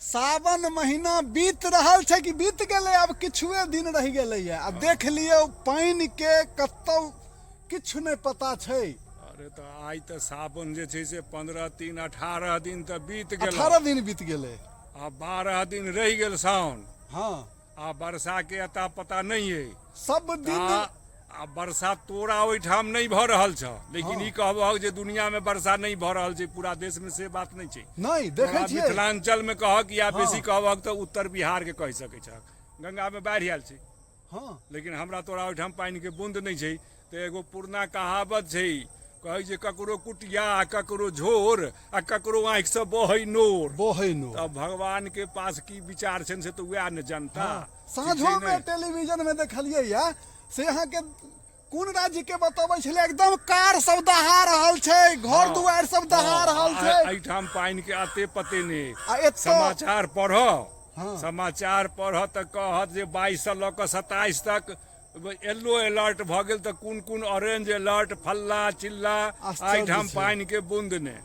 सावन महीना बीत रहल छै कि बीत गेलै, अब किछुए दिन रह गेलै है। अब देख लियो पानी के कतौ किछु नहीं पता छै। अरे तो आज तो सावन जे छै से 15 दिन तो बीत गेल। 18 दिन बीत गेलै। आ 12 दिन रह गेल सावन। हाँ आ वर्षा के अता पता नहीं है। सब दिन आ वर्षा तोरा ओहिठाम नहीं भ रहल छ, लेकिन हाँ। ई कहबह जे दुनिया में वर्षा नहीं भ रहल छै, पूरा देश में से बात नहीं छै। नहीं देखे छियै। मिथिलांचल में कहक या हाँ। बेसी कहक तो उत्तर बिहार के कह सकै छ। गंगा में बाढ़ि आयल छै, हाँ लेकिन हमरा तोरा ओहिठाम पानी के बूंद नहीं छै। तो एगो पुरना कहावत छै, कहै जे ककरो कुटिया ककरो झोर आ ककरो आँखि से बहै नोर। बोहैनो तब भगवान के पास की विचार छनि से तो वह न जनता। साँझो में टेलीविजन में देखलियै या से यहाँ के कोन राज्य के बतबै छलै, एकदम कार सब दहा रहल छै, घर दुआर सब दहा रहल छै। एहिठाम पानी के आते पते नहीं। आ एतऽ समाचार पढ़, हाँ। समाचार पढ़ तो कहत जे 22 से लऽ कऽ 27 तक येलो अलर्ट भ गेल, तो कोन कोन ऑरेंज अलर्ट फल्ला चिल्ला। आश्चर्य एहिठाम छै। पानी के बूंद ने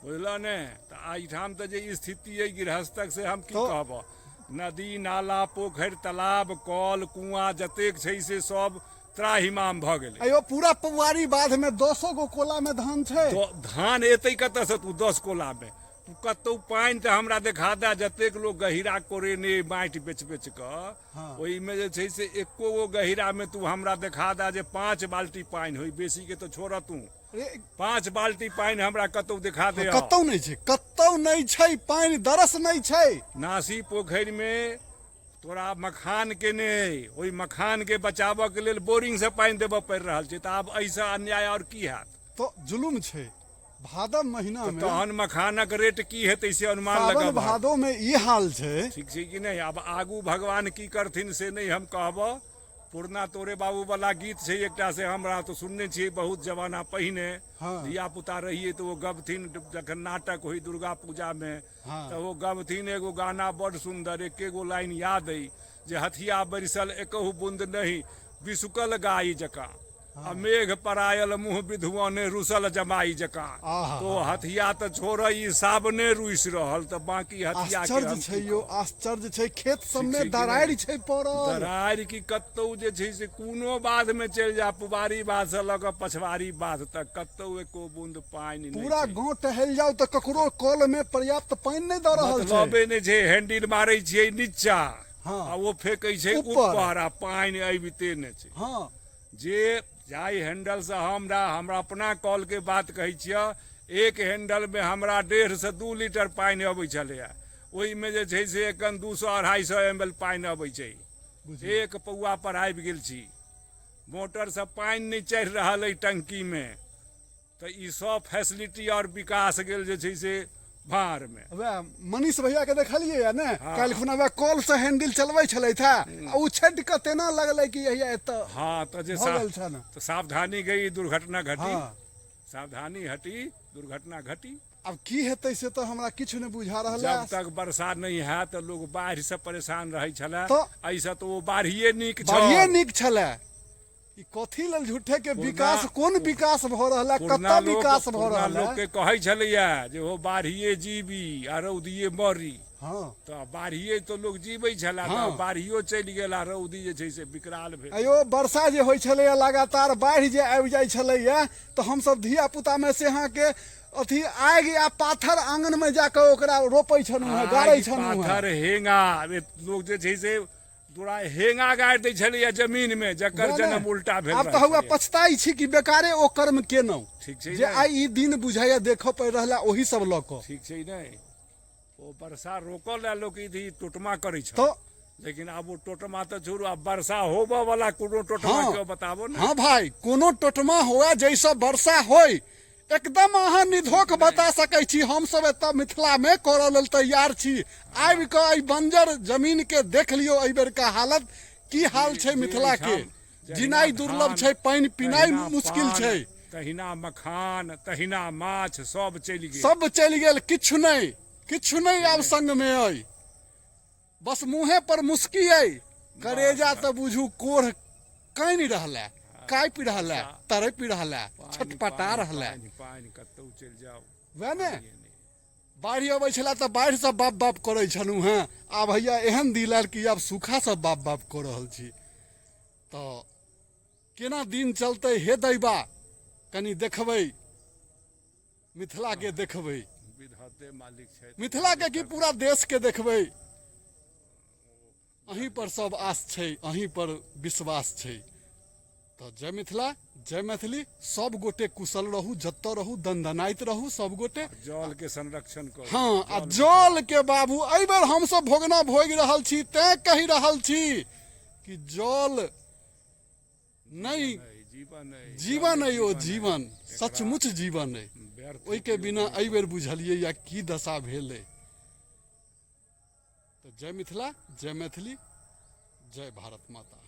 बुझल ने। तो एहिठाम तो जे स्थिति है गृहस्थक से हम की तो कहब। नदी नाला पोखरि तालाब कल कुआं जतेक छै से सब त्राहिमाम भ गेलै। अयो पूरा पौवारी बाध में 200 गो कोला में धान छै। तो धान एतै कतऽ से तू 10 कोला में? तू कतौ पानि तो हमरा देखा दे, जतेक लोग गहिरा कोरेने माटि बेच बेच कऽ हाँ। ओहि में जे छै से एको गो गहिरा में तू हमरा देखा दे जे 5 बाल्टी पानि होई, बेसी के तो छोड़ तू। 5 बाल्टी पानि हमरा कतौ दिखा दे। कतौ नहीं छै, कतौ नहीं छै पानी, दरस नहीं छै। नासी पोखरि में तोरा मखान के नहीं, ओहि मखान के बचाबऽ के लेल बोरिंग से पानि देबऽ पड़ि रहल छै। तो आब ऐसा अन्याय और की हैत? तो जुलुम छै। भादव महीना में तहन मखानक रेट की हेतै से अनुमान सावन लगाबऽ। भादो में ई हाल छै। ठीक छै कि नहीं? अब आगू भगवान की करथिन से नहीं हम कहब। पुरना तोरे बाबू वाला गीत छै एकटा, से हमरा तो सुनने छियै बहुत जमाना पहिने। हाँ। धिया पुता रहिए तो वो गबथिन जखन नाटक होई दुर्गा पूजा में। हाँ। तो वो गबथिन एगो गाना बड़ सुंदर, एकेगो लाइन याद है जे हथिया बरिसल एकहु बूंद नहीं, बिसुकल गाई जका। आ मेघ परायल मुँह विधुआने रुसल जमाई जका। आहा। तो हथिया तो छोड़, ई साबने रुइस रहल, तो बाकी हथिया के आश्चर्य हम छै की यो, कहब? आश्चर्य छै। खेत सब ठीक छै में कि दरारि नहीं? छै पड़ल। दरारि की कतौ जे छै से कोनो बाध में चलि जा, पुबारी बाध से लऽ कऽ पछवारी बाध तक कतौ एको बूंद पानि नहीं पूरा छै। गांव टहल जाओ तो ककरो कल में पर्याप्त पानी नहीं दे रहल छै। मतलबे नहि छै, हैंडल मारै छियै नीचा हाँ। आ वो फेंकै छै ऊपर। ऊपर, आ पानि अबिते नहि छै। हाँ जे जाहि हैंडल से हमरा अपना कॉल के बात कहै छियै, एक हैंडल में हमरा 1.5 से 2 लीटर पानि अबै छलैया। ओहि में जे छै से एखन 200-250 ml पानि अबै छै। एक पौआ पर आबि गेल छी। मोटर से पानि नहीं चढ़ि रहल अइ टंकी में। तो ई सब फैसिलिटी और विकास गेल जे छै से भार में। वह मनीष भैया के देखलिए या ने, हाँ। काल्हि खुना वह कॉल से हैंडल चलबै छलै था, आ उ छट के तेना लगलै कि यही एतऽ हाँ तो जे भऽ गेल छै ने। तो सावधानी गई दुर्घटना घटी। हाँ। सावधानी हटी दुर्घटना घटी। अब की हेतै से तो हमरा किछु नहीं बुझा रहल जब है। तक वर्षा नहीं है तो लोग बाढ़ि से परेशान रहे छले। तो ऐसा तो वो बाढ़िए नीक छल। बढ़िए नीक छलै। ई कथी लेल झूठे के विकास, कोन विकास भ रहल है, कतऽ विकास भ रहल लोग है। के कहै छलैया जे हो बाढ़िए जीवी आ रौदिए मरी। हाँ तो बाढ़िए तो लोग जीबै छला। हाँ। तो बाढ़ियो चलि गेल आ रौदी जे छै से विकराल भेल। अयो वर्षा जे होइ छलैया लगातार, बाढ़ि जे आबि जाइ छलैया, तो हम सब धिया पुता में से अहाँ के अथी आगि आ पाथर आंगन में जाके ओकरा रोपै छलहुँ है, गाड़ै छलहुँ है। पाथर हेंगा लोग जे छै से तोरा हेंगा गाड़ि दै छलैया जमीन में, जकर जन्म उल्टा भेल। आब तो हुआ पछताई छी कि बेकारे ओ कर्म केनौ। ठीक छै जे ने? आई ई दिन बुझाइया देखऽ पड़ि रहला ओही सब लऽ कऽ। ठीक छै नहीं? वो वर्षा रोकल ला लोग इधि टोटमा करै छ। तो लेकिन अब वो टोटमा तो छोड़ू, अब वर्षा होबऽ वाला कोनो टोटमा हाँ। के बताबो ना। हाँ भाई, कोनो टोटमा हुआ जैसा वर्षा होय, एकदम अहाँ निधोक बता सकै छी। हम सब एतऽ मिथिला में करऽ लेल तैयार छी। आबि कऽ एहि बंजर जमीन के देख लियो एहि बेर का हालत की हाल छै मिथिला के। जिनाइ दुर्लभ छै, पानि पिनाइ मुश्किल छै। तहिना मखान तहिना माछ सब चलि गेल। सब चलि गेल, किछु नहीं आब संग में अइ। बस मुँहे पर मुस्की अइ, करेजा तो बुझू कोढ़ कानि रहलै, कापि रहलै, तड़पि रहलै, छटपटा रहलै। पानि कतौ चलि जाओ वह ने बाढ़ि अबै छला तऽ बाढ़ि से बाप बाप करै छलहुँ हेँ आब भैया एहन दिन आयल कि आब सूखा से बाप बाप कऽ रहल छी। तऽ केना दिन चलतै हे दैबा, कनि देखबै, मिथिला के देखबै, विधाते मालिक छथि। मिथिला के कि पूरा देश के देखबै। अहीं पर सब आस छै, अहीं पर विश्वास छै। तऽ जय मिथिला, जय मैथिली, सब गोटे कुशल रहू, जतऽ रहू दनदनाइत रहू सब गोटे। जल के संरक्षण करू। हाँ, आ जल के बाबू एहि बेर हमसब भोगना भोगि रहल छी, तैं कहि रहल छी कि जल नहीं जीवन है, जीवन है ओ जीवन, सचमुच जीवन है। व्यर्थ ओहि के बिना एहि बेर बुझलियै या की दशा भेल है। तो जय मिथिला, जय मैथिली, जय भारत माता।